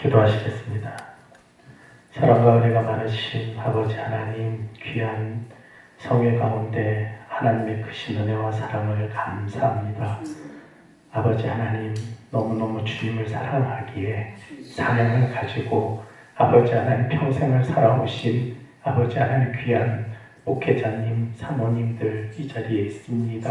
기도하시겠습니다. 사랑과 은혜가 많으신 아버지 하나님, 귀한 성회 가운데 하나님의 크신 은혜와 사랑을 감사합니다. 아버지 하나님, 너무너무 주님을 사랑하기에 사명을 가지고 아버지 하나님 평생을 살아오신 아버지 하나님 귀한 목회자님, 사모님들 이 자리에 있습니다.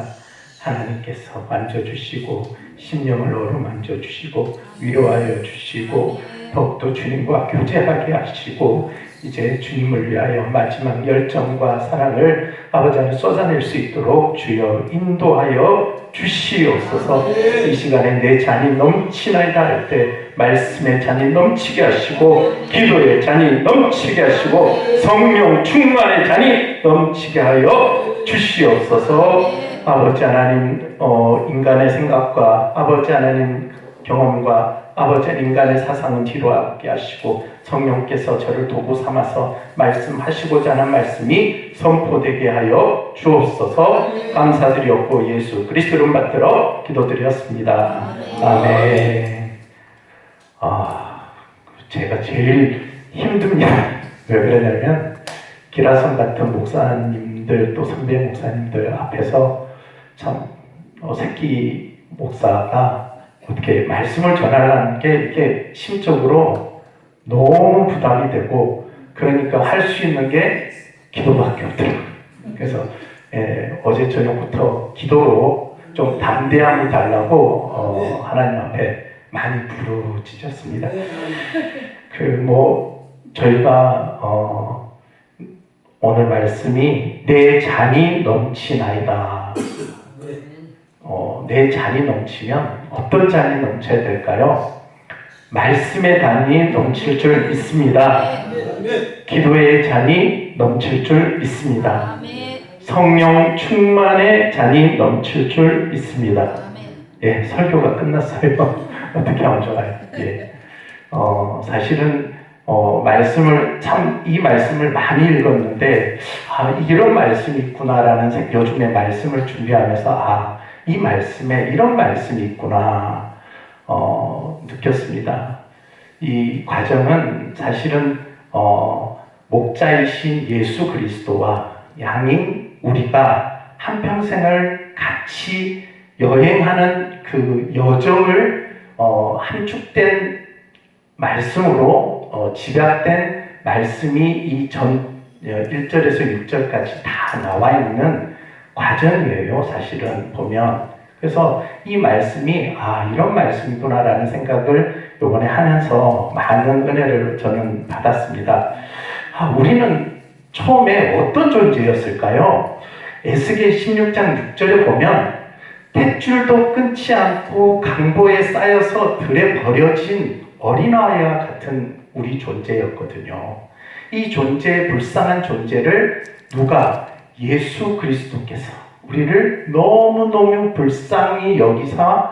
하나님께서 만져주시고 심령을 어루만져 주시고 위로하여 주시고 더욱더 주님과 교제하게 하시고 이제 주님을 위하여 마지막 열정과 사랑을 아버지 안에 쏟아낼 수 있도록 주여 인도하여 주시옵소서. 이 시간에 내 잔이 넘치나이다 할 때 말씀의 잔이 넘치게 하시고 기도의 잔이 넘치게 하시고 성령 충만의 잔이 넘치게 하여 주시옵소서. 아버지 하나님, 인간의 생각과 아버지 하나님 경험과 아버지 인간의 사상은 뒤로 하게 하시고 성령께서 저를 도구 삼아서 말씀하시고자 하는 말씀이 선포되게 하여 주옵소서. 감사드렸고 예수 그리스도 이름 받들어 기도드렸습니다. 아멘. 제가 제일 힘듭니다. 왜 그러냐면 기라성 같은 목사님들 또 선배 목사님들 앞에서 참 새끼 목사가 어떻게 말씀을 전하려는 게 이렇게 심적으로 너무 부담이 되고 그러니까 할 수 있는 게 기도밖에 없더라고요. 그래서 어제 저녁부터 기도로 좀 담대함을 달라고 하나님 앞에 많이 부르짖었습니다. 저희가 오늘 말씀이 내 잔이 넘치나이다. 내 잔이 넘치면 어떤 잔이 넘쳐야 될까요? 말씀의 잔이 넘칠 줄 믿습니다. 기도의 잔이 넘칠 줄 믿습니다. 성령 충만의 잔이 넘칠 줄 믿습니다. 예, 설교가 끝났어요. 어떻게 하면 좋아요? 예. 사실은 이 말씀을 많이 읽었는데 이런 말씀이 있구나라는 요즘에 말씀을 준비하면서 이 말씀에 이런 말씀이 있구나 느꼈습니다. 이 과정은 사실은 목자이신 예수 그리스도와 양인 우리가 한평생을 같이 여행하는 그 여정을 함축된 말씀으로 집약된 말씀이 이 1절에서 6절까지 다 나와 있는 과정이에요. 사실은 보면. 그래서 이 말씀이 이런 말씀이구나 라는 생각을 이번에 하면서 많은 은혜를 저는 받았습니다. 우리는 처음에 어떤 존재였을까요? 에스겔 16장 6절에 보면 탯줄도 끊지 않고 강보에 쌓여서 들에 버려진 어린아이와 같은 우리 존재였거든요. 이 불쌍한 존재를 누가? 예수 그리스도께서 우리를 너무너무 불쌍히 여기사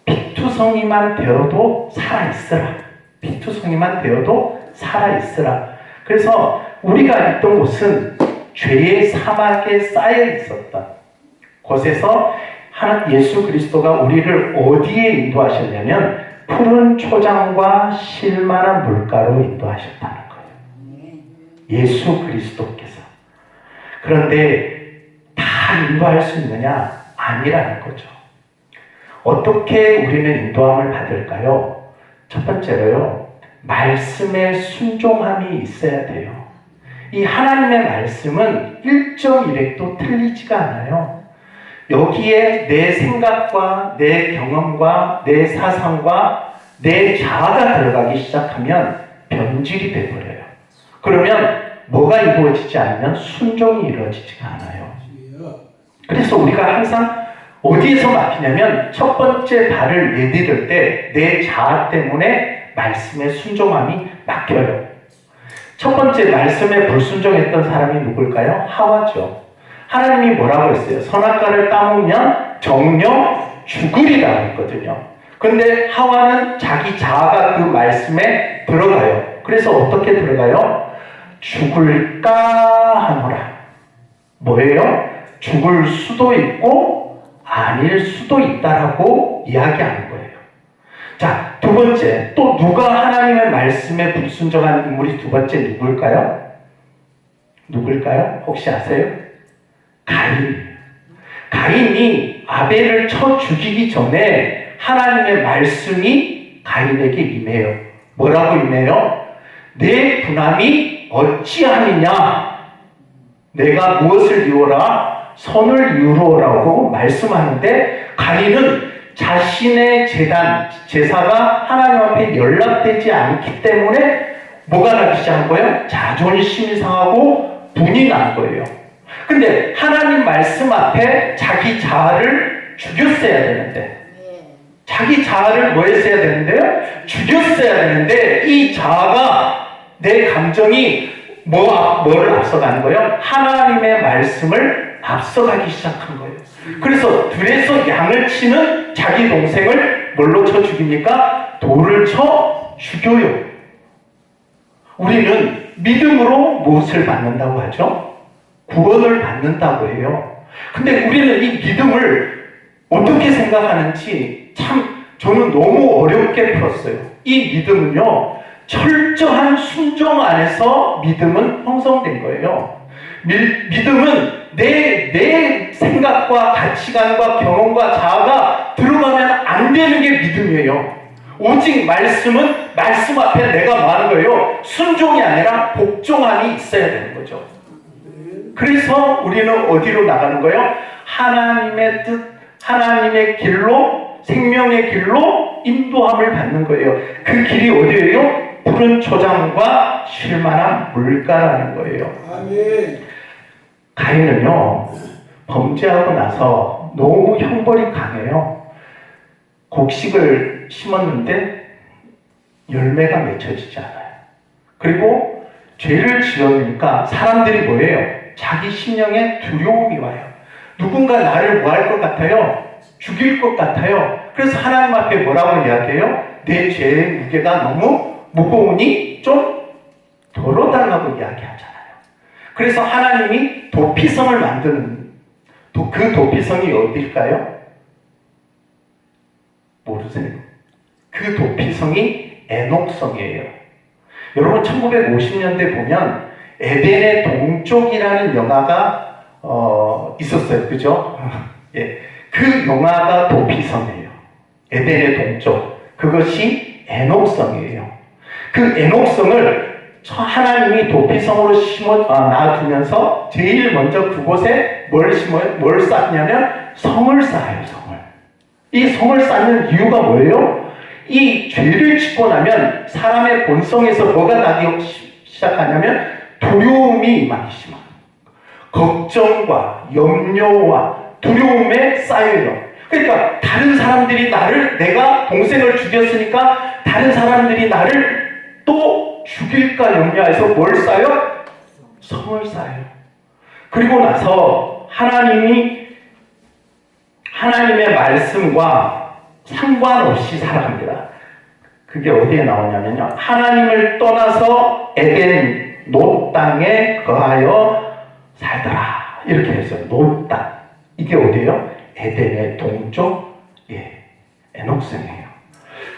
피투성이만 되어도 살아있으라. 피투성이만 되어도 살아있으라. 그래서 우리가 있던 곳은 죄의 사막에 쌓여 있었다. 곳에서 예수 그리스도가 우리를 어디에 인도하셨냐면 푸른 초장과 실만한 물가로 인도하셨다는 거예요. 예수 그리스도께서. 그런데 다 인도할 수 있느냐? 아니라는 거죠. 어떻게 우리는 인도함을 받을까요? 첫 번째로요, 말씀에 순종함이 있어야 돼요. 이 하나님의 말씀은 1.1획도 틀리지가 않아요. 여기에 내 생각과 내 경험과 내 사상과 내 자아가 들어가기 시작하면 변질이 돼버려요. 그러면 뭐가 이루어지지 않으면 순종이 이루어지지가 않아요. 그래서 우리가 항상 어디에서 막히냐면 첫 번째 발을 내디딜 때 내 자아 때문에 말씀에 순종함이 막혀요. 첫 번째 말씀에 불순종했던 사람이 누굴까요? 하와죠. 하나님이 뭐라고 했어요? 선악과를 따먹으면 정령 죽으리라고 했거든요. 근데 하와는 자기 자아가 그 말씀에 들어가요. 그래서 어떻게 들어가요? 죽을까 하노라. 뭐예요? 죽을 수도 있고 아닐 수도 있다라고 이야기하는 거예요. 자, 두 번째, 또 누가 하나님의 말씀에 불순종한 인물이 두 번째 누굴까요? 누굴까요? 혹시 아세요? 가인. 가인이 아벨을 쳐 죽이기 전에 하나님의 말씀이 가인에게 임해요. 뭐라고 임해요? 내 분함이 어찌하느냐? 내가 무엇을 이루어라? 선을 이루어라고 말씀하는데, 가인은 자신의 제사가 하나님 앞에 연락되지 않기 때문에 뭐가 나기 시작한 거예요? 자존심이 상하고 분이 난 거예요. 근데 하나님 말씀 앞에 자기 자아를 죽였어야 되는데, 자기 자아를 뭐 했어야 되는데요? 죽였어야 되는데, 이 자아가, 내 감정이 뭐를 앞서가는 거예요? 하나님의 말씀을 앞서가기 시작한 거예요. 그래서 들에서 양을 치는 자기 동생을 뭘로 쳐 죽입니까? 돌을 쳐 죽여요. 우리는 믿음으로 무엇을 받는다고 하죠? 구원을 받는다고 해요. 근데 우리는 이 믿음을 어떻게 생각하는지 참 저는 너무 어렵게 풀었어요. 이 믿음은요, 철저한 순종 안에서 믿음은 형성된 거예요. 믿음은 내 생각과 가치관과 경험과 자아가 들어가면 안 되는 게 믿음이에요. 오직 말씀은 말씀 앞에 내가 뭐 하는 거예요? 순종이 아니라 복종함이 있어야 되는 거죠. 그래서 우리는 어디로 나가는 거예요? 하나님의 뜻, 하나님의 길로, 생명의 길로 인도함을 받는 거예요. 그 길이 어디예요? 푸른 초장과 쉴만한 물가라는 거예요. 아멘. 가인은요, 범죄하고 나서 너무 형벌이 강해요. 곡식을 심었는데 열매가 맺혀지지 않아요. 그리고 죄를 지으니까 사람들이 뭐예요? 자기 심령에 두려움이 와요. 누군가 나를 뭐 할 것 같아요? 죽일 것 같아요. 그래서 하나님 앞에 뭐라고 이야기해요? 내 죄의 무게가 너무 무거우니 좀 덜어달라고 이야기하잖아요. 그래서 하나님이 도피성을 만드는, 그 도피성이 어딜까요? 모르세요? 그 도피성이 에녹성이에요. 여러분 1950년대 보면 에덴의 동쪽이라는 영화가 있었어요. 그죠? 예. 그 영화가 도피성이에요. 에덴의 동쪽. 그것이 에녹성이에요. 그 에녹성을 하나님이 도피성으로 놔두면서 제일 먼저 그곳에 뭘 쌓냐면 성을 쌓아요. 성을. 이 성을 쌓는 이유가 뭐예요? 이 죄를 짓고 나면 사람의 본성에서 뭐가 나기 시작하냐면 두려움이 임하기 시작합니다. 걱정과 염려와 두려움에 쌓여요. 그러니까 다른 사람들이 내가 동생을 죽였으니까 다른 사람들이 나를 또 죽일까 염려해서 뭘 쌓아요? 성을 쌓아요. 그리고 나서 하나님의 말씀과 상관없이 살아갑니다. 그게 어디에 나오냐면요, 하나님을 떠나서 에덴 놋 땅에 거하여 살더라, 이렇게 했어요. 놋 땅. 이게 어디예요? 에덴의 동쪽, 에녹성이에요.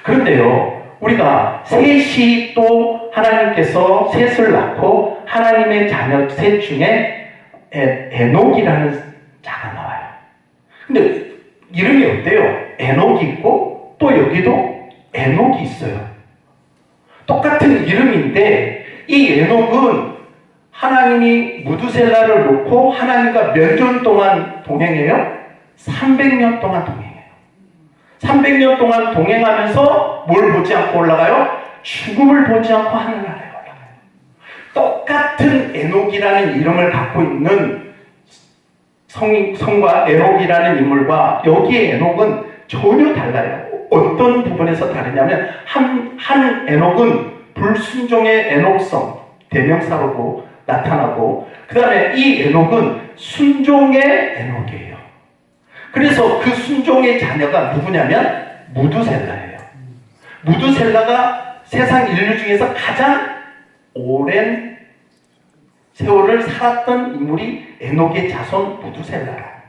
그런데요, 우리가 셋이 또 하나님께서 셋을 낳고 하나님의 자녀 셋 중에 에녹이라는 자가 나와요. 근데 이름이 어때요? 에녹이 있고 또 여기도 에녹이 있어요. 똑같은 이름인데 이 에녹은 하나님이 무두셀라를 놓고 하나님과 몇 년 동안 동행해요? 300년 동안 동행해요. 300년 동안 동행하면서 뭘 보지 않고 올라가요? 죽음을 보지 않고 하늘나라에 올라가요. 똑같은 에녹이라는 이름을 갖고 있는 성과 에녹이라는 인물과 여기에 에녹은 전혀 달라요. 어떤 부분에서 다르냐면 한 에녹은 불순종의 에녹성, 대명사로 나타나고, 그 다음에 이 에녹은 순종의 에녹이에요. 그래서 그 순종의 자녀가 누구냐면 무두셀라예요. 무두셀라가 세상 인류 중에서 가장 오랜 세월을 살았던 인물이 에녹의 자손 무두셀라라는 거예요.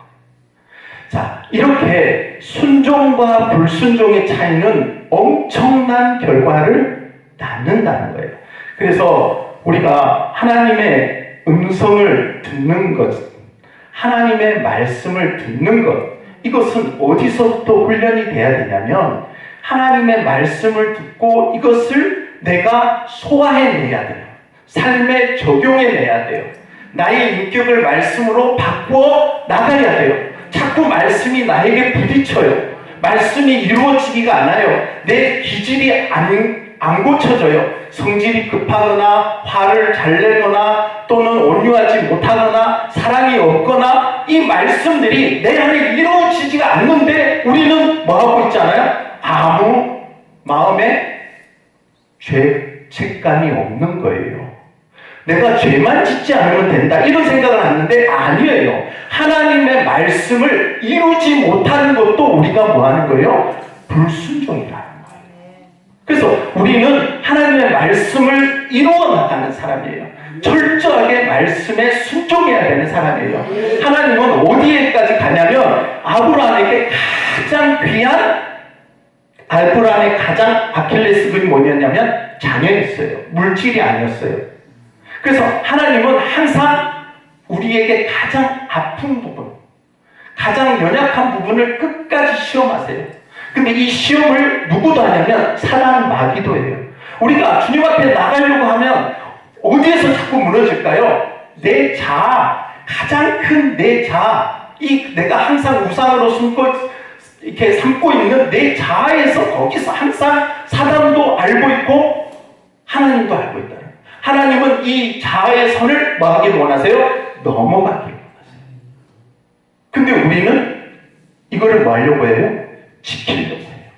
자, 이렇게 순종과 불순종의 차이는 엄청난 결과를 낳는다는 거예요. 그래서 우리가 하나님의 음성을 듣는 것, 하나님의 말씀을 듣는 것, 이것은 어디서부터 훈련이 돼야 되냐면 하나님의 말씀을 듣고 이것을 내가 소화해내야 돼요. 삶에 적용해내야 돼요. 나의 인격을 말씀으로 바꾸어 나가야 돼요. 자꾸 말씀이 나에게 부딪혀요. 말씀이 이루어지기가 않아요. 내 기질이 안 고쳐져요. 성질이 급하거나 화를 잘 내거나 또는 온유하지 못하거나 사랑이 없거나 이 말씀들이 내 안에 이루어지지가 않는데 우리는 뭐하고 있잖아요? 아무 마음에 죄책감이 없는 거예요. 내가 죄만 짓지 않으면 된다 이런 생각을 하는데 아니에요. 하나님의 말씀을 이루지 못하는 것도 우리가 뭐하는 거예요? 불순종이라는 거예요. 그래서 우리는 하나님의 말씀을 이루어 나가는 사람이에요. 철저하게 말씀에 순종해야 되는 사람이에요. 하나님은 어디에까지 가냐면 아브라함에게 가장 귀한 아브라함의 가장 아킬레스건이 뭐였냐면 자녀였어요. 물질이 아니었어요. 그래서 하나님은 항상 우리에게 가장 아픈 부분, 가장 연약한 부분을 끝까지 시험하세요. 근데 이 시험을 누구도 하냐면 사단 마귀도 해요. 우리가 주님 앞에 나가려고 하면 어디에서 자꾸 무너질까요? 내 자아, 가장 큰 내 자아, 이 내가 항상 우상으로 이렇게 삼고 있는 내 자아에서 거기서 항상 사단도 알고 있고 하나님도 알고 있다. 하나님은 이 자아의 선을 뭐 하길 원하세요? 넘어가길 원하세요. 근데 우리는 이거를 뭐 하려고 해요? 지키려고 해요.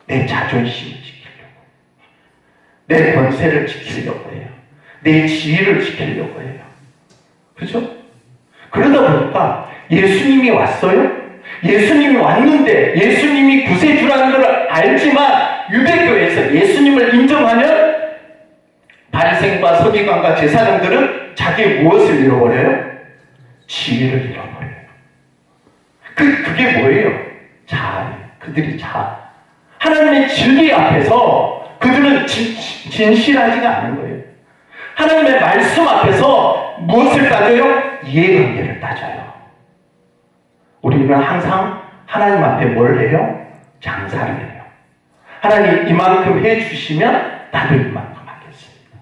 내 자존심을 지키려고. 내 권세를 지키려고 해요. 내 지위를 지키려고 해요. 그죠? 그러다 보니까 예수님이 왔어요? 예수님이 왔는데 예수님이 구세주라는 걸 알지만 유대교에서 예수님을 인정하면 바리새인과 서기관과 제사장들은 자기의 무엇을 잃어버려요? 지위를 잃어버려요. 그게 뭐예요? 자아예요. 그들이 자아. 하나님의 진리 앞에서 그들은 진실하지가 않은 거예요. 하나님의 말씀 앞에서 무엇을 따져요? 이해관계를 따져요. 우리는 항상 하나님 앞에 뭘 해요? 장사를 해요. 하나님 이만큼 해주시면 나도 이만큼 하겠습니다.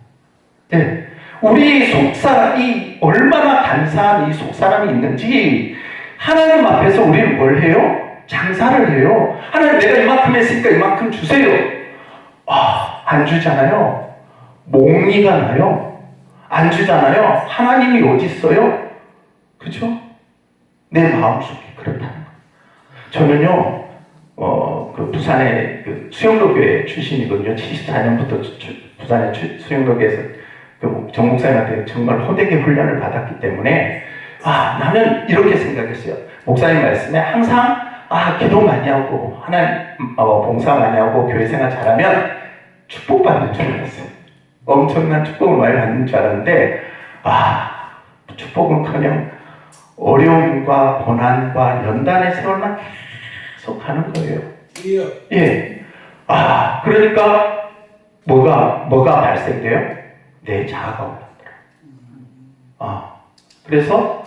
네. 우리 속사람이 얼마나 간사한 이 속사람이 있는지 하나님 앞에서 우리는 뭘 해요? 장사를 해요. 하나님 내가 이만큼 했으니까 이만큼 주세요. 안 주잖아요. 몽리가 나요. 안 주잖아요. 하나님이 어디 있어요? 그죠? 내 마음속에 그렇다는 거예요. 저는요, 그 부산의 그 수영로교회 출신이거든요. 74년부터 부산의 수영로교회에서 그 정 목사님한테 정말 호되게 훈련을 받았기 때문에 나는 이렇게 생각했어요. 목사님 말씀에 항상 기도 많이 하고 하나님 봉사 많이 하고 교회 생활 잘하면 축복받는 줄 알았어요. 엄청난 축복을 많이 받는 줄 알았는데 축복은커녕 어려움과 고난과 연단의 세월만 계속 하는 거예요. 예. 그러니까 뭐가 발생돼요? 내 자아가 올라더라. 그래서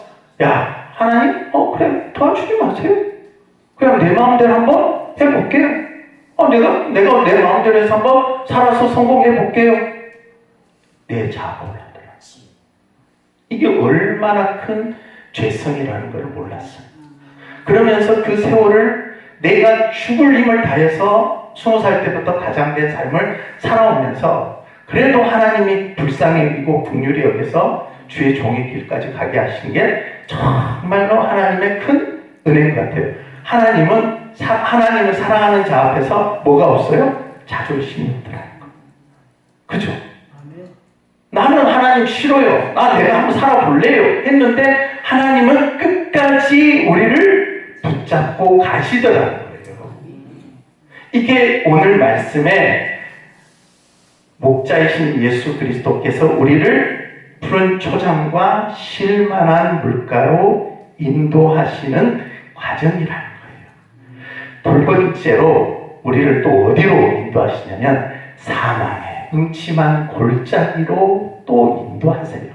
하나님 그래 도와주지 마세요. 그냥 내 마음대로 한번 해볼게요. 내가 내 마음대로 해서 한번 살아서 성공해볼게요. 내 자아가 올라더라. 이게 얼마나 큰 죄성이라는 걸 몰랐어요. 그러면서 그 세월을 내가 죽을 힘을 다해서 20살 때부터 가장된 삶을 살아오면서 그래도 하나님이 불쌍히 여기고 긍휼히 여겨서 주의 종의 길까지 가게 하신 게 정말로 하나님의 큰 은혜인 것 같아요. 하나님을 사랑하는 자 앞에서 뭐가 없어요? 자존심이 없더라는 거. 그죠? 나는 하나님 싫어요. 내가 한번 살아볼래요. 했는데 하나님은 끝까지 우리를 붙잡고 가시더라는 거예요. 이게 오늘 말씀에 목자이신 예수 그리스도께서 우리를 푸른 초장과 실만한 물가로 인도하시는 과정이라는 거예요. 두 번째로 우리를 또 어디로 인도하시냐면 사망의 음침한 골짜기로 또 인도하세요.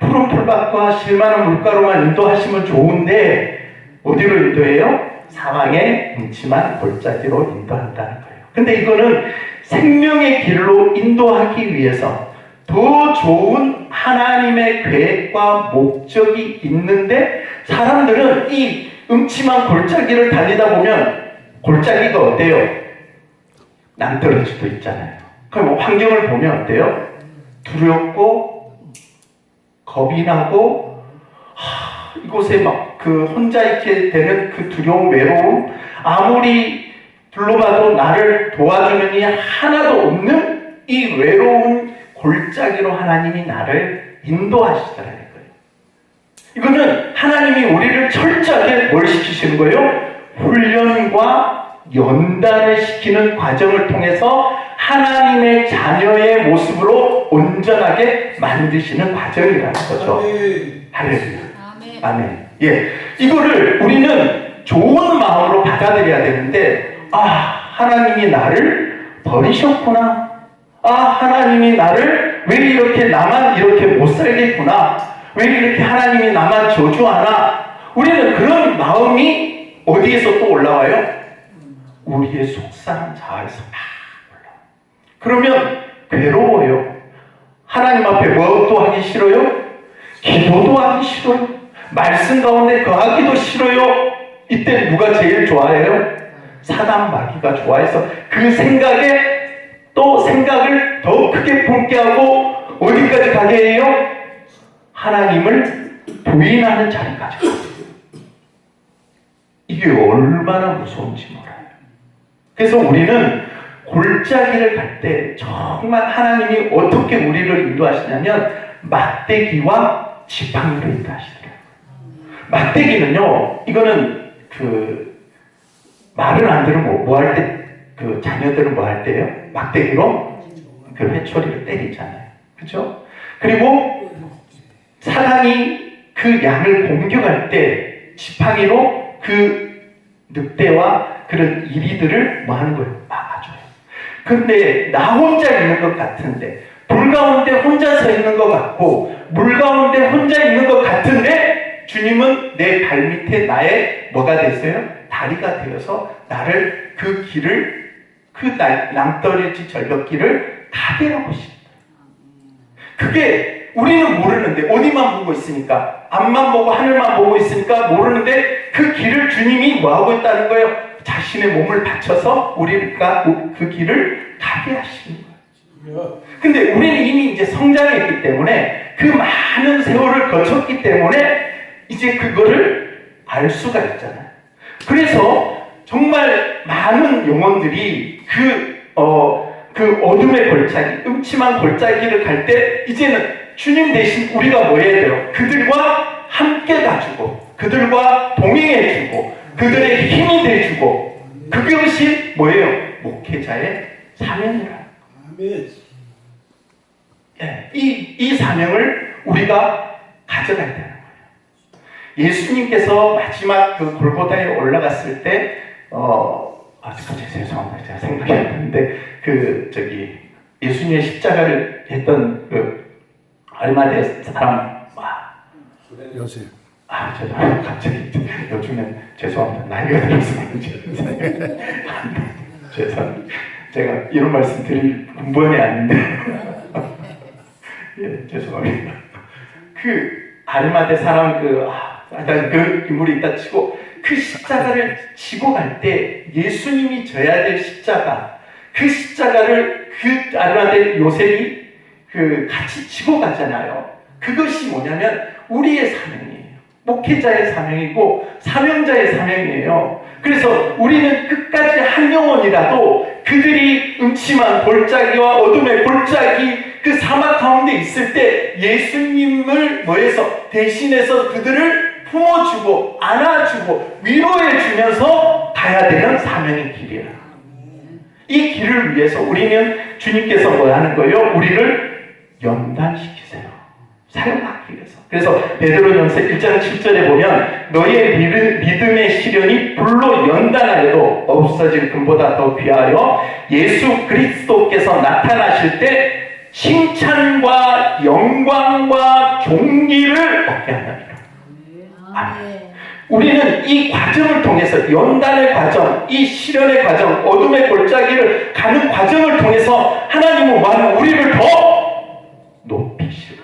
푸른 풀밭과 실만한 물가로만 인도하시면 좋은데 어디로 인도해요? 사망의 음침한 골짜기로 인도한다는 거예요. 근데 이거는 생명의 길로 인도하기 위해서 더 좋은 하나님의 계획과 목적이 있는데 사람들은 이 음침한 골짜기를 달리다 보면 골짜기가 어때요? 낭떠러지도 있잖아요. 그럼 환경을 보면 어때요? 두렵고 겁이 나고 이곳에 막 그 혼자 있게 되는 그 두려움, 외로움, 아무리 둘러봐도 나를 도와주는 이 하나도 없는 이 외로운 골짜기로 하나님이 나를 인도하시더라는 거예요. 이거는 하나님이 우리를 철저하게 뭘 시키시는 거예요? 훈련과 연단을 시키는 과정을 통해서 하나님의 자녀의 모습으로 온전하게 만드시는 과정이라는 거죠. 할렐루야. 아멘. 예, 이거를 우리는 좋은 마음으로 받아들여야 되는데, 하나님이 나를 버리셨구나. 하나님이 나를 왜 이렇게 나만 이렇게 못 살겠구나. 왜 이렇게 하나님이 나만 저주하나. 우리는 그런 마음이 어디에서 또 올라와요? 우리의 속사람 자아에서 막 올라와요. 그러면 괴로워요. 하나님 앞에 뭐도 하기 싫어요? 기도도 하기 싫어요. 말씀 가운데 거하기도 싫어요. 이때 누가 제일 좋아해요? 사단 마귀가 좋아해서 그 생각에 또 생각을 더 크게 품게 하고 어디까지 가게 해요? 하나님을 부인하는 자리까지 가요. 이게 얼마나 무서운지 몰라요. 그래서 우리는 골짜기를 갈 때 정말 하나님이 어떻게 우리를 인도하시냐면 막대기와 지팡이로 인도하시더라고요. 막대기는요, 이거는 말을 안 들으면 뭐 할 때, 자녀들은 뭐 할 때요? 막대기로 그 회초리를 때리잖아요. 그죠? 그리고 사단이 그 양을 공격할 때 지팡이로 그 늑대와 그런 이리들을 뭐 하는 거예요? 막아줘요. 근데 나 혼자 있는 것 같은데, 불 가운데 혼자 서 있는 것 같고, 물 가운데 혼자 있는 것 같은데, 주님은 내 발밑에 나의 뭐가 됐어요? 다리가 되어서 나를 그 길을, 그 낭떠러지 절벽길을 가게 하고 싶다. 그게 우리는 모르는데, 어디만 보고 있으니까, 앞만 보고 하늘만 보고 있으니까 모르는데 그 길을 주님이 뭐하고 있다는 거예요? 자신의 몸을 바쳐서 우리가 그 길을 가게 하시는 거예요. 근데 우리는 이미 이제 성장했기 때문에 그 많은 세월을 거쳤기 때문에 이제 그거를 알 수가 있잖아요. 그래서 정말 많은 영혼들이 그 어둠의 골짜기, 음침한 골짜기를 갈 때 이제는 주님 대신 우리가 뭐 해야 돼요? 그들과 함께 가주고 그들과 동행해주고 그들의 힘이 돼주고 그것이 뭐예요? 목회자의 사명이라. 예, 이 사명을 우리가 가져가야 되는 거예요. 예수님께서 마지막 그 골고다에 올라갔을 때 아직까지 죄송합니다. 제가 생각이 안 나는데 예수님의 십자가를 했던 아리마대 사람 요셉. 죄송합니다. 갑자기 요즘엔 죄송합니다. 나이가 들어서 그런지 죄송합니다. 제가 이런 말씀 드릴 분번이 아닌데 예, 죄송합니다. 아리마대 사람 일단 그 인물이 있다 치고 그 십자가를 지고 갈 때 예수님이 져야 될 십자가, 그 십자가를 그 아리마대 요셉이 같이 지고 가잖아요. 그것이 뭐냐면 우리의 사명이에요. 목회자의 사명이고 사명자의 사명이에요. 그래서 우리는 끝까지 한 영혼이라도 그들이 음침한 골짜기와 어둠의 골짜기 그 사막 가운데 있을 때 예수님을 대신해서 그들을 품어주고 안아주고 위로해주면서 가야 되는 사명의 길이야. 이 길을 위해서 우리는 주님께서 뭐 하는 거예요? 우리를 연단시키세요. 사용하기 위해서. 그래서 베드로전서 1장 7절에 보면 너의 믿음의 시련이 불로 연단하여도 없어질 금보다 더 귀하여 예수 그리스도께서 나타나실 때 칭찬과 영광과 존귀를 얻게 한답니다. 아멘. 우리는 이 과정을 통해서 연단의 과정, 이 시련의 과정, 어둠의 골짜기를 가는 과정을 통해서 하나님은 뭐하는 우리를 더 높이시고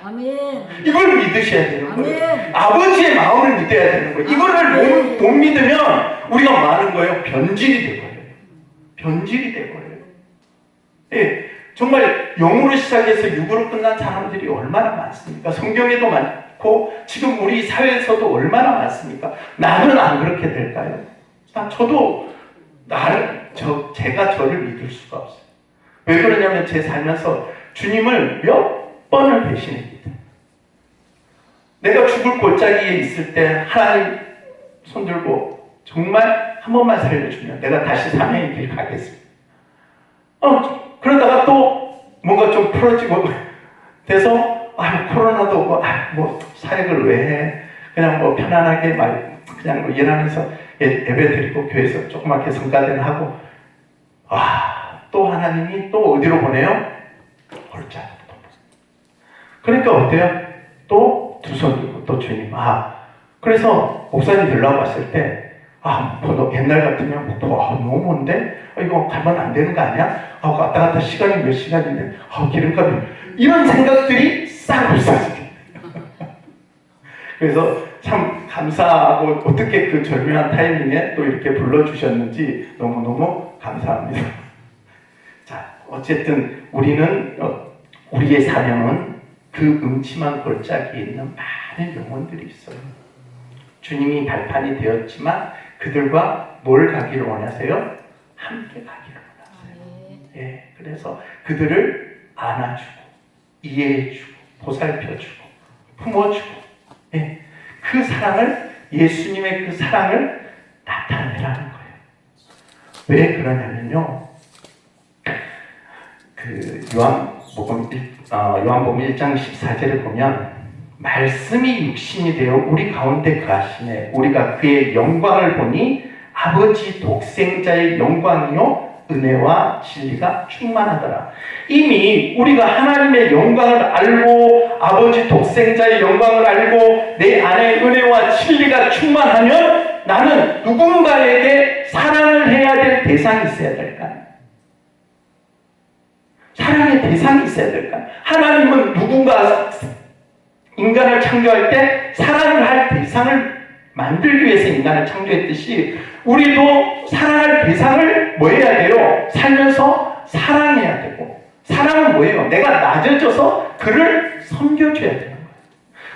아멘. 이걸 믿으셔야 되는 거예요. 아멘. 아버지의 마음을 믿어야 되는 거예요. 이거를 못 믿으면 우리가 뭐 하는 거예요? 변질이 되거든요. 변질이 되거든요. 예, 정말 영으로 시작해서 육으로 끝난 사람들이 얼마나 많습니까? 성경에도 많고 지금 우리 사회에서도 얼마나 많습니까? 나는 안 그렇게 될까요? 저도 제가 저를 믿을 수가 없어요. 왜 그러냐면 제 살면서 주님을 몇 번을 배신했거든요. 내가 죽을 골짜기에 있을 때 하나님 손들고 정말 한 번만 살려주면 내가 다시 사명의 길 가겠습니다. 그러다가 또 뭔가 좀 풀어지고 돼서 코로나도 오고 뭐 사역을 왜 해? 그냥 뭐 편안하게 그냥 뭐 일하면서 예배 드리고 교회에서 조그맣게 성가대는 하고 또 하나님이 또 어디로 보내요? 골짜기로. 그러니까 어때요? 또 두 손 들고 또 주님 그래서 목사님 들라고 왔을 때 옛날 같으면 너무 먼데 이거 가면 안 되는 거 아니야? 왔다 갔다 시간이 몇 시간인데 기름값이 이런 생각들이 싹 없어지게. 그래서 참 감사하고 어떻게 그 절묘한 타이밍에 또 이렇게 불러주셨는지 너무너무 감사합니다. 자, 어쨌든 우리의 사명은 그 음침한 골짜기에 있는 많은 영혼들이 있어요. 주님이 발판이 되었지만 그들과 뭘 가기를 원하세요? 함께 가기를 원하세요. 예, 그래서 그들을 안아주고 이해해주고 보살펴주고 품어주고 그 사랑을 예수님의 그 사랑을 나타내라는 거예요. 왜 그러냐면요. 그 요한복음 1장 14절에 보면 말씀이 육신이 되어 우리 가운데 거하시네 우리가 그의 영광을 보니 아버지 독생자의 영광이요 은혜와 진리가 충만하더라. 이미 우리가 하나님의 영광을 알고 아버지 독생자의 영광을 알고 내 안에 은혜와 진리가 충만하면 나는 누군가에게 사랑을 해야 될 대상이 있어야 될까요? 사랑의 대상이 있어야 될까요? 하나님은 누군가 인간을 창조할 때 사랑을 할 대상을 만들기 위해서 인간을 창조했듯이 우리도 사랑할 대상을 뭐 해야 돼요? 살면서 사랑해야 되고 사랑은 뭐예요? 내가 낮아져서 그를 섬겨줘야 되는 거예요.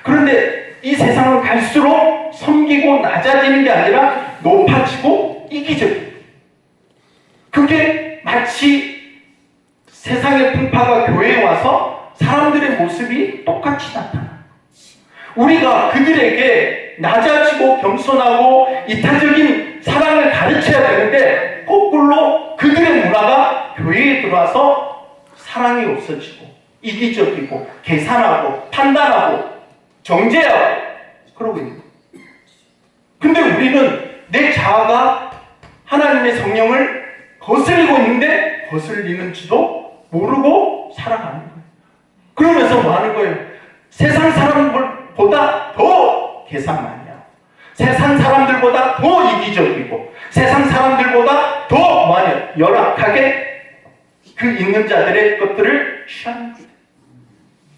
그런데 이 세상은 갈수록 섬기고 낮아지는 게 아니라 높아지고 이기적이에요. 그게 마치 세상의 풍파가 교회에 와서 사람들의 모습이 똑같이 나타나요. 우리가 그들에게 낮아지고 겸손하고 이타적인 사랑을 가르쳐야 되는데 거꾸로 그들의 문화가 교회에 들어와서 사랑이 없어지고 이기적이고 계산하고 판단하고 정죄하고 그러고 있는 거예요. 근데 우리는 내 자아가 하나님의 성령을 거슬리고 있는데 거슬리는지도 모르고 살아가는 거예요. 그러면서 뭐 하는 거예요? 세상 사람들보다 더 계산 많이 하고 세상 사람들보다 더 이기적이고 세상 사람들보다 더 많이 열악하게 그 있는 자들의 것들을 취하는 거예요.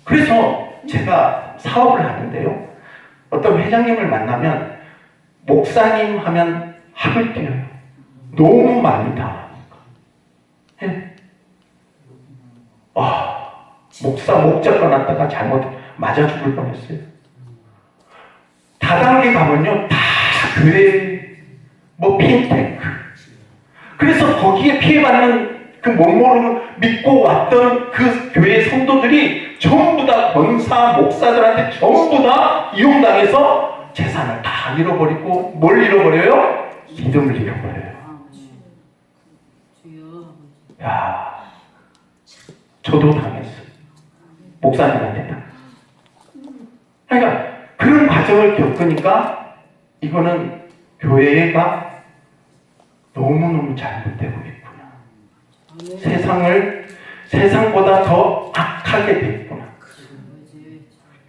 그래서 제가 사업을 하는데요. 어떤 회장님을 만나면 목사님 하면 학을 뛰어요. 너무 많이 당하니까. 목사 목자 떠났다가 잘못 맞아 죽을 뻔했어요. 다단계 가면요 다 교회 핀테크. 그래서 거기에 피해받는 그 모르는 믿고 왔던 그 교회 성도들이 전부 다 권사 목사들한테 전부 다 이용당해서 재산을 다 잃어버리고 뭘 잃어버려요? 믿음을 잃어버려요. 저도 당했어요. 목사님한테. 그러니까 그런 과정을 겪으니까 이거는 교회가 너무너무 잘못되고 있구나. 세상보다 더 악하게 돼 있구나.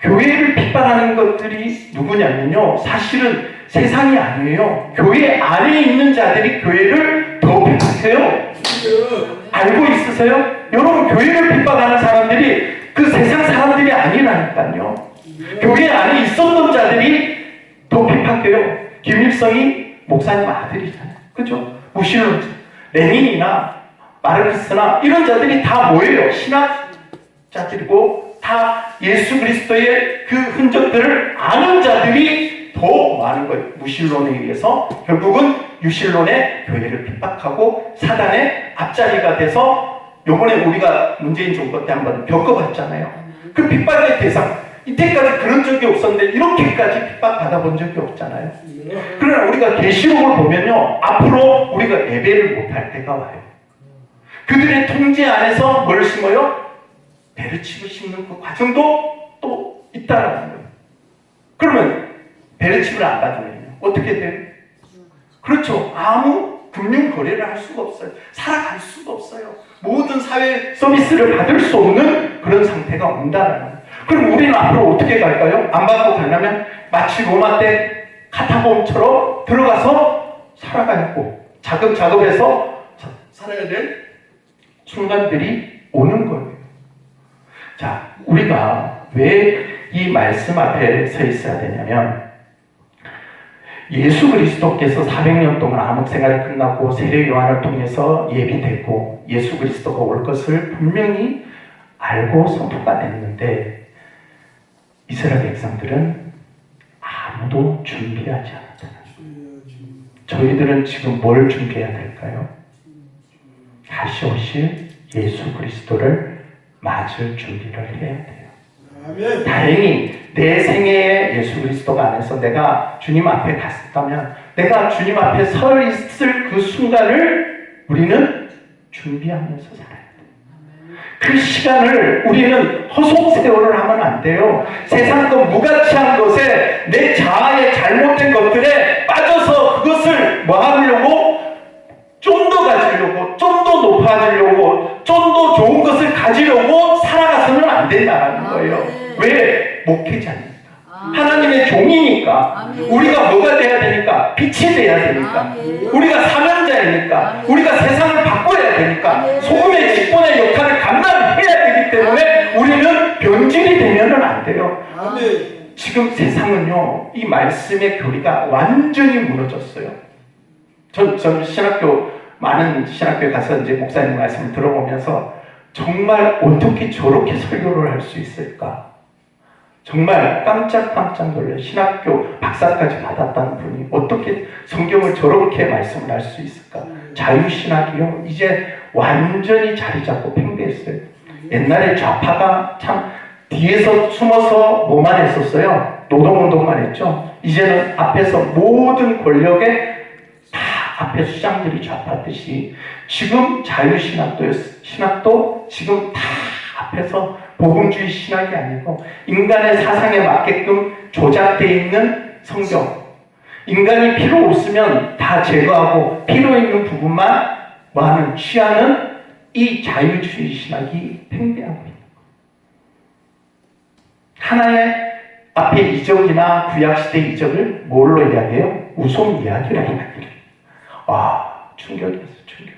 교회를 핍박하는 것들이 누구냐면요, 사실은 세상이 아니에요. 교회 안에 있는 자들이 교회를 더 핍박해요. 알고 있으세요? 여러분, 교회를 핍박하는 사람들이 그 세상 사람들이 아니라니까요. 교회 안에 있었던 자들이 더 핍박해요. 김일성이 목사님 아들이잖아요. 그죠? 무신론, 레닌이나 마르크스나 이런 자들이 다 뭐예요? 신학자들이고 다 예수 그리스도의 그 흔적들을 아는 자들이 더 많은 거예요. 무신론에 의해서 결국은 유신론의 교회를 핍박하고 사단의 앞자리가 돼서 요번에 우리가 문재인 정부 때 한번 겪어봤잖아요. 그 핍박의 대상, 이때까지 그런 적이 없었는데 이렇게까지 핍박받아 본 적이 없잖아요. 그러나 우리가 계시록을 보면요, 앞으로 우리가 예배를 못할 때가 와요. 그들의 통제 안에서 뭘 심어요? 베르칩을 심는 그 과정도 또 있다라는 거예요. 그러면 베르칩을 안 받으면 어떻게 돼요? 그렇죠. 아무 금융 거래를 할 수가 없어요. 살아갈 수가 없어요. 모든 사회 서비스를 받을 수 없는 그런 상태가 온다라는 거예요. 그럼 우리는 앞으로 어떻게 갈까요? 안 받고 가려면 마치 로마 때 카타콤처럼 들어가서 살아가야 하고 자급자급해서 살아야 될 순간들이 오는 거예요. 자, 우리가 왜 이 말씀 앞에 서 있어야 되냐면, 예수 그리스도께서 400년 동안 암흑 생활이 끝나고 세례 요한을 통해서 예비됐고 예수 그리스도가 올 것을 분명히 알고 선포가 됐는데, 이스라엘 백성들은 아무도 준비하지 않았다. 저희들은 지금 뭘 준비해야 될까요? 다시 오실 예수 그리스도를 맞을 준비를 해야 돼요. 아멘. 다행히 내 생애에 예수 그리스도가 안에서 내가 주님 앞에 갔다면, 내가 주님 앞에 서 있을 그 순간을 우리는 준비하면서 살아야 돼요. 그 시간을 우리는 허송세월을 하면 안 돼요. 세상 것 무가치한 것에, 내 자아의 잘못된 것들에 빠져서 그것을 뭐 하려고? 좀 더 가지려고, 좀 더 높아지려고, 좀 더 좋은 것을 가지려고 살아가서는 안 된다는 거예요. 왜? 목회자니까. 하나님의 종이니까. 우리가 뭐가 돼야 되니까? 빛이 돼야 되니까. 우리가 사명자이니까. 우리가 세상을 바꿔야 되니까. 소금의 직분의 역할을 감당해야 되기 때문에 우리는 변질이 되면은 안 돼요. 지금 세상은요, 이 말씀의 교리가 완전히 무너졌어요. 전 많은 신학교에 가서 이제 목사님 말씀을 들어보면서 정말 어떻게 저렇게 설교를 할 수 있을까? 정말 깜짝깜짝 놀라요. 신학교 박사까지 받았다는 분이 어떻게 성경을 저렇게 말씀을 할 수 있을까? 자유신학이요, 이제 완전히 자리 잡고 팽배했어요. 옛날에 좌파가 참 뒤에서 숨어서 뭐만 했었어요? 노동운동만 했죠. 이제는 앞에서 모든 권력에 다 앞에 수장들이 좌파듯이 지금 신학도 지금 다 앞에서 복음주의 신학이 아니고 인간의 사상에 맞게끔 조작되어 있는 성경, 인간이 필요 없으면 다 제거하고 필요 있는 부분만 뭐하는 취하는 이 자유주의 신학이 팽배하고 있는 거예요. 하나의 앞에 이적이나 구약시대 이적을 뭘로 이야기해요? 우송 이야기라 이야기를. 와, 충격이었어요. 충격.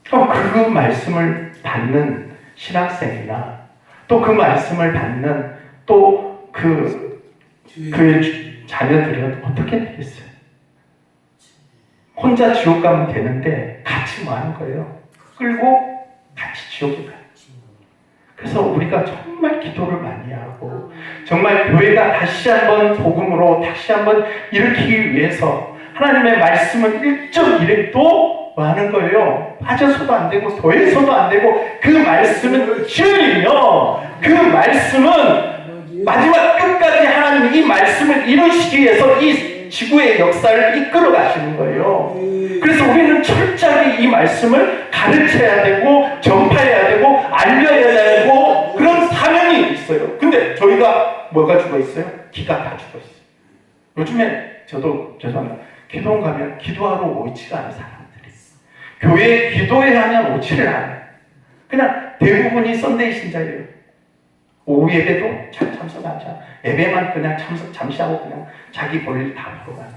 그 말씀을 받는 신학생이나 또 그 말씀을 받는 또 그의 자녀들은 어떻게 되겠어요? 혼자 지옥 가면 되는데 같이 뭐 하는 거예요? 끌고 같이 지옥에 가요. 그래서 우리가 정말 기도를 많이 하고 정말 교회가 다시 한번 복음으로 다시 한번 일으키기 위해서 하나님의 말씀은 1.1획도 뭐 하는 거예요? 빠져서도 안 되고 더해서도 안 되고 그 말씀은 진리며 그 말씀은 마지막 끝까지 하나님이 이 말씀을 이루시기 위해서 이 이 지구의 역사를 이끌어 가시는 거예요. 그래서 우리는 철저하게 이 말씀을 가르쳐야 되고 전파해야 되고 알려야 되고 그런 사명이 있어요. 근데 저희가 뭐가 죽어 있어요? 기가 다 죽어 있어요. 요즘에 저도 죄송합니다. 기도원 가면 기도하러 오지가 않은 사람들이 있어요. 교회에 기도해야 하면 오지를 않아요. 그냥 대부분이 썬데이 신자예요. 오후 예배도 잘 참석하지 않아요. 예배만 그냥 잠시 하고 그냥 자기 볼일 다 보고 가는.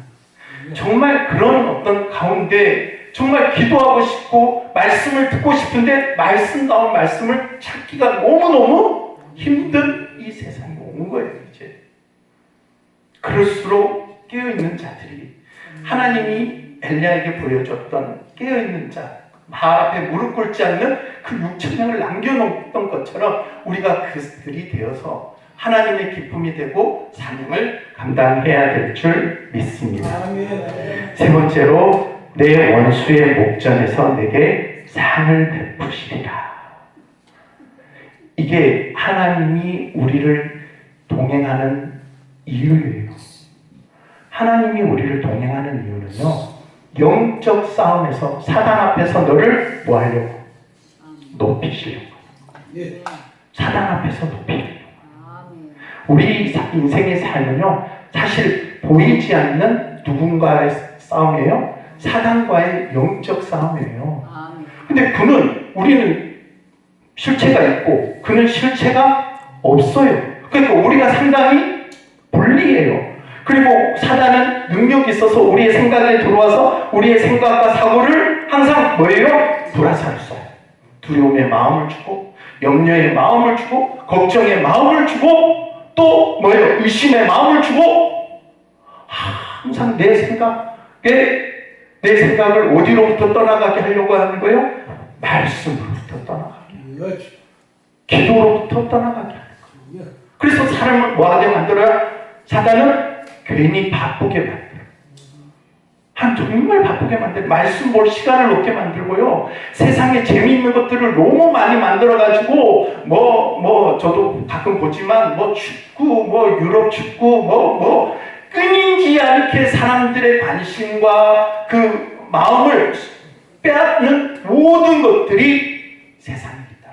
정말 그런 어떤 가운데 정말 기도하고 싶고 말씀을 듣고 싶은데 말씀다운 말씀을 찾기가 너무너무 힘든 이 세상에 온 거예요. 이제 그럴수록 깨어있는 자들이 하나님이 엘리야에게 보여줬던 깨어있는 자, 바알 앞에 무릎 꿇지 않는 그 6천 명을 남겨놓던 것처럼 우리가 그들이 되어서 하나님의 기쁨이 되고 사명을 감당해야 될 줄 믿습니다. 세 번째로 내 원수의 목전에서 내게 상을 베푸시리라. 이게 하나님이 우리를 동행하는 이유예요. 하나님이 우리를 동행하는 이유는요, 영적 싸움에서 사단 앞에서 너를 뭐 하려고? 높이시려고. 사단 앞에서 높이려고. 우리 인생의 삶은요, 사실 보이지 않는 누군가의 싸움이에요. 사단과의 영적 싸움이에요. 근데 우리는 실체가 있고 그는 실체가 없어요. 그러니까 우리가 상당히 불리해요. 그리고 사단은 능력이 있어서 우리의 생각에 들어와서 우리의 생각과 사고를 항상 뭐예요? 불화살을 쏴요. 두려움의 마음을 주고 염려의 마음을 주고 걱정의 마음을 주고 또 뭐예요? 의심의 마음을 주고 항상 내 생각을 어디로부터 떠나가게 하려고 하는 거예요? 말씀으로부터 떠나가게, 기도로부터 떠나가게 하는 거예요. 그래서 사람을 뭐하게 만들어요? 사단은 괜히 바쁘게 만들어요. 정말 바쁘게 만들어요. 말씀 볼 시간을 없게 만들고요. 세상에 재미있는 것들을 너무 많이 만들어가지고 저도 가끔 보지만 축구, 유럽 축구, 끊이지 않게 사람들의 관심과 그 마음을 빼앗는 모든 것들이 세상입니다.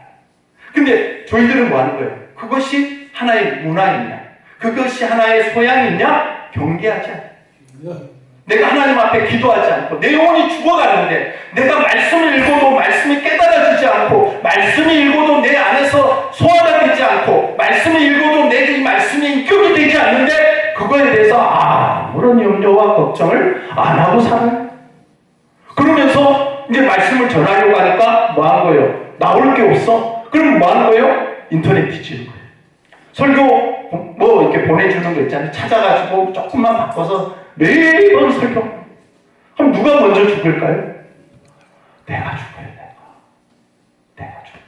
근데 저희들은 뭐 하는 거예요? 그것이 하나의 문화이냐? 그것이 하나의 소양이냐? 경계하지 않아요. 내가 하나님 앞에 기도하지 않고 내 영혼이 죽어가는데 내가 말씀을 읽어도 말씀이 깨달아지지 않고 말씀이 읽어도 내 안에서 소화가 되지 않고 말씀을 읽어도 내게 이 말씀이 인격이 되지 않는데 그거에 대해서 아무런 염려와 걱정을 안 하고 살아요. 그러면서 이제 말씀을 전하려고 하니까 뭐 하는 거예요? 나올 게 없어? 그럼 뭐 하는 거예요? 인터넷 뒤지는 거예요. 설교 이렇게 보내주는 거 있잖아요. 찾아가지고 조금만 바꿔서 매번 설교. 그럼 누가 먼저 죽을까요? 내가 죽어요. 내가 죽어요.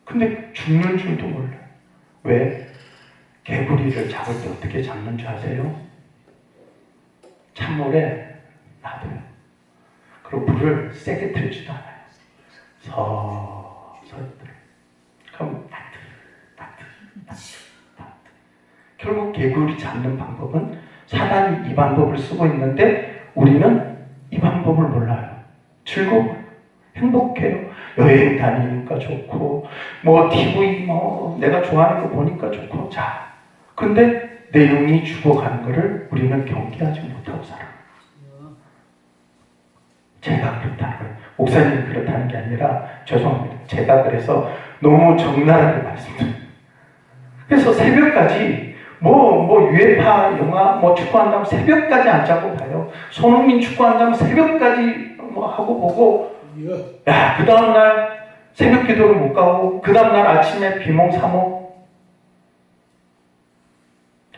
근데 죽는 줄도 몰라요. 왜? 개구리를 잡을 때 어떻게 잡는 줄 아세요? 찬물에 놔둬요. 그리고 불을 세게 틀지도 않아요. 서서히 들어요. 그럼 따뜻. 결국 개구리 잡는 방법은 사단이 이 방법을 쓰고 있는데 우리는 이 방법을 몰라요. 즐거워요. 행복해요. 여행 다니니까 좋고 TV 내가 좋아하는 거 보니까 좋고 근데 내 영이 죽어가는 거를 우리는 경계하지 못하고 살아요. 제가 그렇다는 거예요. 목사님이 그렇다는 게 아니라 죄송합니다. 제가 그래서 너무 적나라하게 말씀드려요. 그래서 새벽까지 유에파 영화 축구한다면 새벽까지 안 자고 봐요. 손흥민 축구한다면 새벽까지 하고 보고 그 다음날 새벽 기도를 못 가고 그 다음날 아침에 비몽사몽.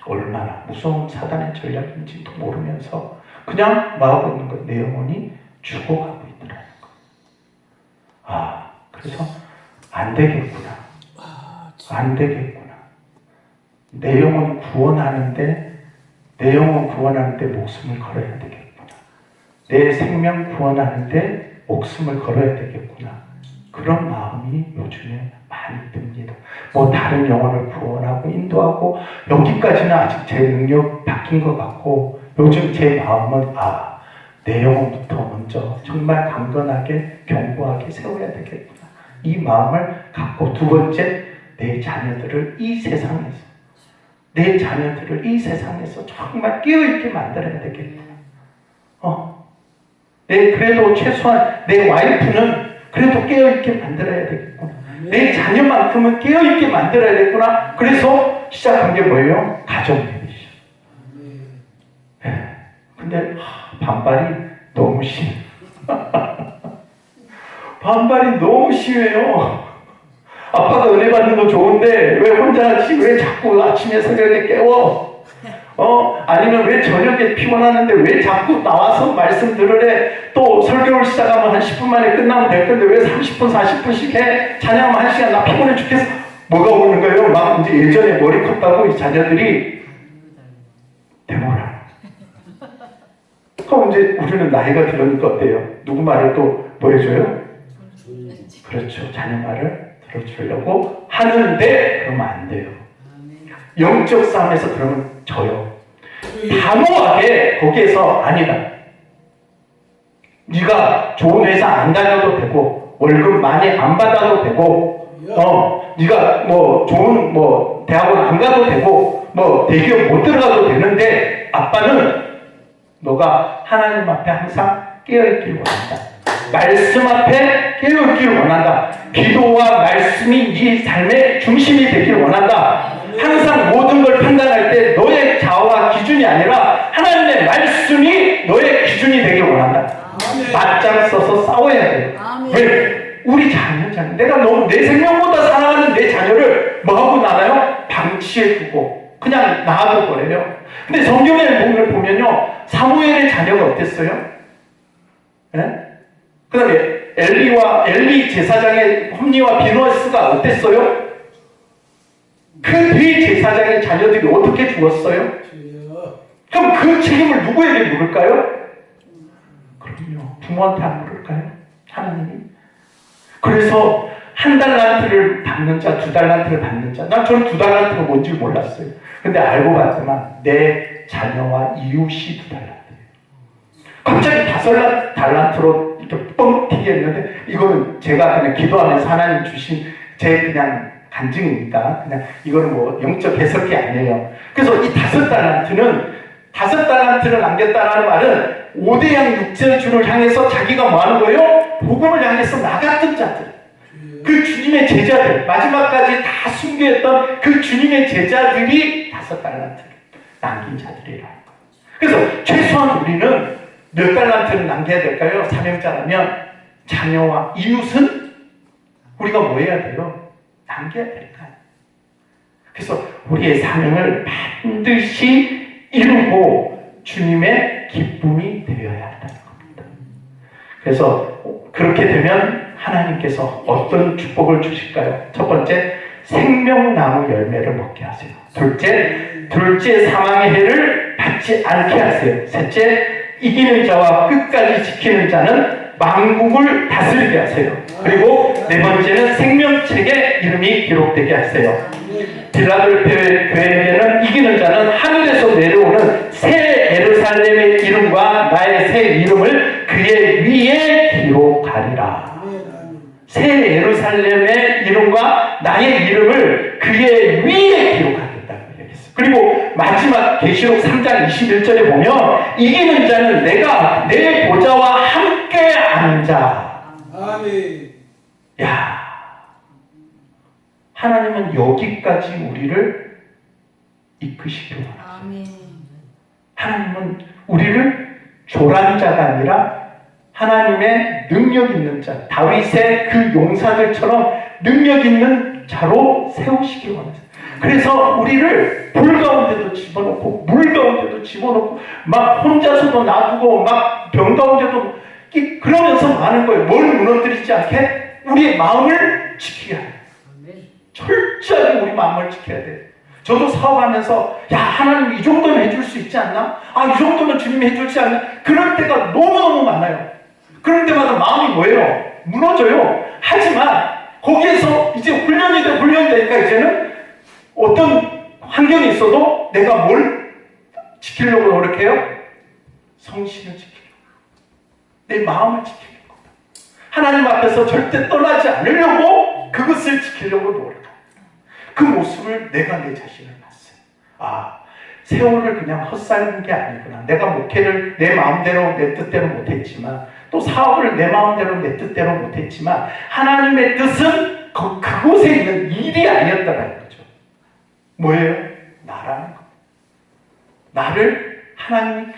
얼마나 무서운 사단의 전략인지도 모르면서 그냥 마하고 있는 거예요. 내 영혼이 죽어가고 있더라는 거예요. 그래서 안 되겠구나. 내 영혼 구원하는데 목숨을 걸어야 되겠구나. 내 생명 구원하는데 목숨을 걸어야 되겠구나. 그런 마음이 요즘에 많이 듭니다. 다른 영혼을 구원하고 인도하고 여기까지는 아직 제 능력 바뀐 것 같고 요즘 제 마음은 내 영혼부터 먼저 정말 강건하게 견고하게 세워야 되겠구나. 이 마음을 갖고 두 번째, 내 자녀들을 이 세상에서 정말 깨어있게 만들어야 되겠구나. 그래도 최소한 내 와이프는 그래도 깨어있게 만들어야 되겠구나. 내 자녀만큼은 깨어있게 만들어야겠구나. 그래서 시작한 게 뭐예요? 가정예배죠. 근데 반발이 너무 심해. 반발이 너무 심해요. 아빠가 은혜 받는 거 좋은데 왜 혼자 하지? 왜 자꾸 아침에 새벽에 깨워? 아니면 왜 저녁에 피곤하는데 왜 자꾸 나와서 말씀 들으래? 또 설교를 시작하면 한 10분 만에 끝나면 될 건데 왜 30분, 40분씩 해? 찬양하면 1시간 나 피곤해 죽겠어. 뭐가 오는 거예요? 막 이제 예전에 머리 컸다고 이 자녀들이 데모라. 그럼 이제 우리는 나이가 들으니까 어때요? 누구 말을 또 뭐 해줘요? 그렇죠. 자녀 말을 들어주려고 하는데 그러면 안 돼요. 영적 싸움에서 그러면 져요. 단호하게 거기에서 아니다. 네가 좋은 회사 안 다녀도 되고 월급 많이 안 받아도 되고 네가 뭐 좋은 대학원 안 가도 되고 대기업 못 들어가도 되는데 아빠는 너가 하나님 앞에 항상 깨어있기를 원한다. 말씀 앞에 깨어있기를 원한다. 기도와 말씀이 네 삶의 중심이 되기를 원한다. 항상 모든 걸 판단할 때 너의 자아와 기준이 아니라 하나님의 말씀이 너의 기준이 되길 원한다. 맞짱 써서 싸워야 돼요. 왜? 우리 자녀 내가 너무 내 생명보다 사랑하는 내 자녀를 뭐하고 나눠요? 방치해두고 그냥 놔둬 버려요. 근데 성경의 보면요, 사무엘의 자녀가 어땠어요? 그 다음에 엘리 제사장의 홈리와 비너스가 어땠어요? 그 대제사장의 자녀들이 어떻게 죽었어요? 그럼 그 책임을 누구에게 물을까요? 그럼요, 부모한테 안 물을까요? 하나님이. 그래서 한 달란트를 받는 자, 두 달란트를 받는 자. 저는 두 달란트가 뭔지 몰랐어요. 근데 알고 봤더만 내 자녀와 이웃이 두 달란트예요. 갑자기 다섯 달란트로 이렇게 뻥 튀게 했는데 이거는 제가 그냥 기도하면서 하나님 주신 제 그냥 간증이니까 그냥 이거는 뭐 영적 해석이 아니에요. 그래서 이 다섯 달란트를 남겼다라는 말은 5대양 육체주를 향해서 자기가 뭐 하는 거예요? 복음을 향해서 나갔던 자들, 그 주님의 제자들, 마지막까지 다 순교했던 그 주님의 제자들이 다섯 달란트를 남긴 자들이라는 거예요. 그래서 최소한 우리는 몇 달란트를 남겨야 될까요? 사명자라면 자녀와 이웃은 우리가 뭐 해야 돼요? 남겨야 될까요? 그래서 우리의 사명을 반드시 이루고 주님의 기쁨이 되어야 한다는 겁니다. 그래서 그렇게 되면 하나님께서 어떤 축복을 주실까요? 첫 번째, 생명나무 열매를 먹게 하세요. 둘째, 사망의 해를 받지 않게 하세요. 셋째, 이기는 자와 끝까지 지키는 자는 만국을 다스리게 하세요. 그리고 네 번째는 생명책에 이름이 기록되게 하세요. 빌라델피아 교회에게는 이기는 자는 하늘에서 내려오는 새 예루살렘의 이름과 나의 새 이름을 그의 위에 기록하리라. 새 예루살렘의 이름과 나의 이름을 그의 위에 기록하겠다고 얘기했어요. 그리고 마지막 계시록 3장 21절에 보면 이기는 자는 내가 내 보좌와 함께 앉아. 아멘. 야, 하나님은 여기까지 우리를 이끄시기 원하세요. 하나님은 우리를 조란 자가 아니라 하나님의 능력 있는 자, 다윗의 그 용사들처럼 능력 있는 자로 세우시기 원하세요. 그래서 우리를 불 가운데도 집어넣고 물 가운데도 집어넣고 막 혼자서도 놔두고 막 병 가운데도 그러면서 많은 거예요. 뭘 무너뜨리지 않게 우리의 마음을 지키게 해요. 철저하게 우리 마음을 지켜야 돼요. 저도 사업하면서 야, 하나님 이 정도는 해줄 수 있지 않나? 이 정도는 주님이 해줄지 않나? 그럴 때가 너무너무 많아요. 그럴 때마다 마음이 뭐예요? 무너져요. 하지만 거기에서 이제 훈련이 되니까 이제는 어떤 환경이 있어도 내가 뭘 지키려고 노력해요? 성신을 지키려고, 내 마음을 지키려고, 하나님 앞에서 절대 떠나지 않으려고 그것을 지키려고 노력합니다. 그 모습을 내가 내 자신을 봤어요. 아, 세월을 그냥 헛살는 게 아니구나. 내가 목회를 내 마음대로 내 뜻대로 못했지만, 또 사업을 내 마음대로 내 뜻대로 못했지만, 하나님의 뜻은 그곳에 있는 일이 아니었다는 거죠. 뭐예요? 나라는 거. 나를 하나님이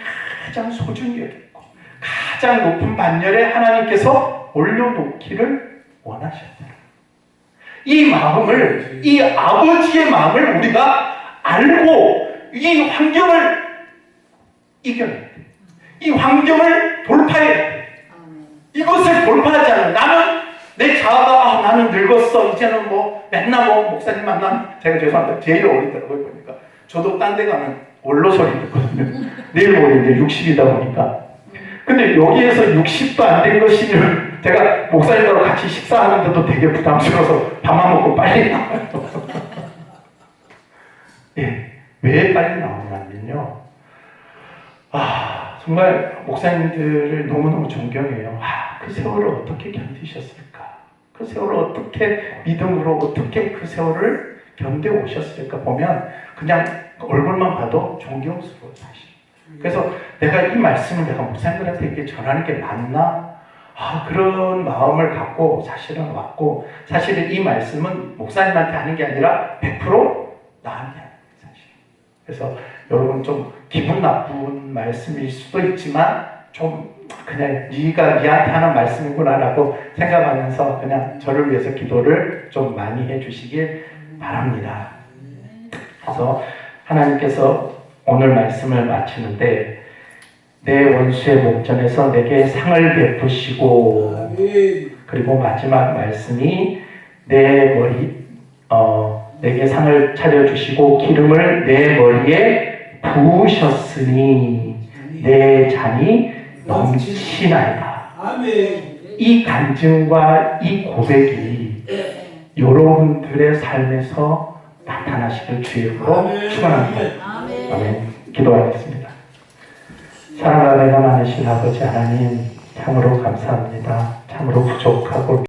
가장 소중히 여겼고 가장 높은 반열에 하나님께서 올려놓기를 원하셨다. 이 마음을, 이 아버지의 마음을 우리가 알고 이 환경을 이겨내야 돼. 이 환경을 돌파해야 돼. 이것을 돌파하지 않으면 나는 내 자아가 나는 늙었어. 이제는 뭐 맨날 뭐 목사님 만나면 제가 죄송합니다. 제일 어리더라고요 보니까. 저도 딴 데 가면 원로소리 듣거든요. 내일 모레 60이다 보니까. 근데 여기에서 60도 안 된 것이면 제가 목사님하고 같이 식사하는데도 되게 부담스러워서 밥만 먹고 빨리 나와요. 예, 왜 빨리 나오냐면요. 정말 목사님들을 너무너무 존경해요. 그 세월을 어떻게 견디셨을까? 그 세월을 어떻게 믿음으로 어떻게 그 세월을 견뎌오셨을까 보면 그냥 얼굴만 봐도 존경스러워요, 사실. 그래서 내가 이 말씀을 내가 목사님들한테 이렇게 전하는 게 맞나? 그런 마음을 갖고 사실은 왔고, 사실은 이 말씀은 목사님한테 하는 게 아니라 100% 나한테 하는 거예요, 사실. 그래서 여러분 좀 기분 나쁜 말씀일 수도 있지만 좀 그냥 네가 니한테 하는 말씀이구나라고 생각하면서 그냥 저를 위해서 기도를 좀 많이 해주시길 바랍니다. 그래서 하나님께서 오늘 말씀을 마치는데 내 원수의 목전에서 내게 상을 베푸시고, 그리고 마지막 말씀이 내게 상을 차려주시고 기름을 내 머리에 부으셨으니 내 잔이 넘치나이다. 이 간증과 이 고백이 여러분들의 삶에서 나타나시길 주의로 축원합니다. 아멘. 기도하겠습니다. 사랑과 은혜가 많으신 아버지 하나님, 참으로 감사합니다. 참으로 부족하고